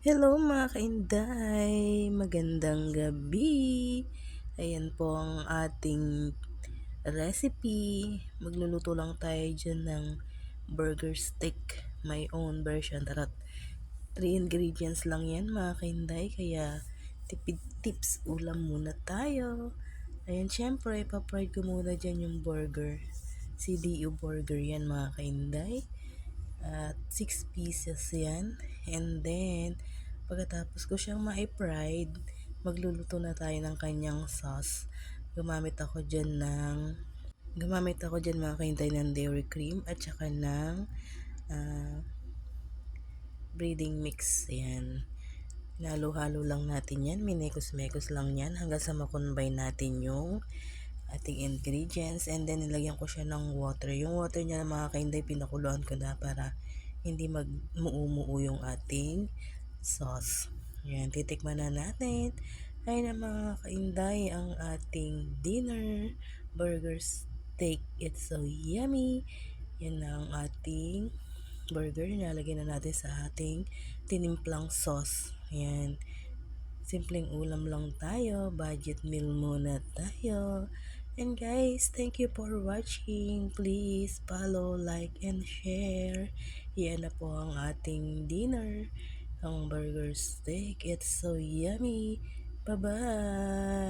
Hello mga kainday! Magandang gabi! Ayan po ang ating recipe. Magluluto lang tayo dyan ng burger stick. My own version. Tarat. 3 ingredients lang yan mga kainday. Kaya tipid tips ulam muna tayo. Ayan, syempre, ipapride ko muna dyan yung burger. CDU burger yan mga kainday. At 6 pieces yan. And then, pagkatapos ko siyang ma-fried, magluluto na tayo ng kanyang sauce. Gumamit ako dyan mga kaintay ng dairy cream at saka ng ah, breading mix. Ayan. Hinalo-halo lang natin yan. Minekos-mekos lang yan hanggang sa makombine natin yung ating ingredients, and then nilagyan ko siya ng water. Yung water niya mga kainday, pinakuluan ko na para hindi magmuumuo yung ating sauce. Yan, titikman na natin. Ay na mga kainday, ang ating dinner burger steak. It's so yummy. Yan na ang ating burger. Nalagyan na natin sa ating tinimplang sauce. Yan. Simpleng ulam lang tayo, budget meal muna tayo. And guys, thank you for watching. Please follow, like, and share. Yan na po ang ating dinner, ang burger steak. It's so yummy. Bye-bye!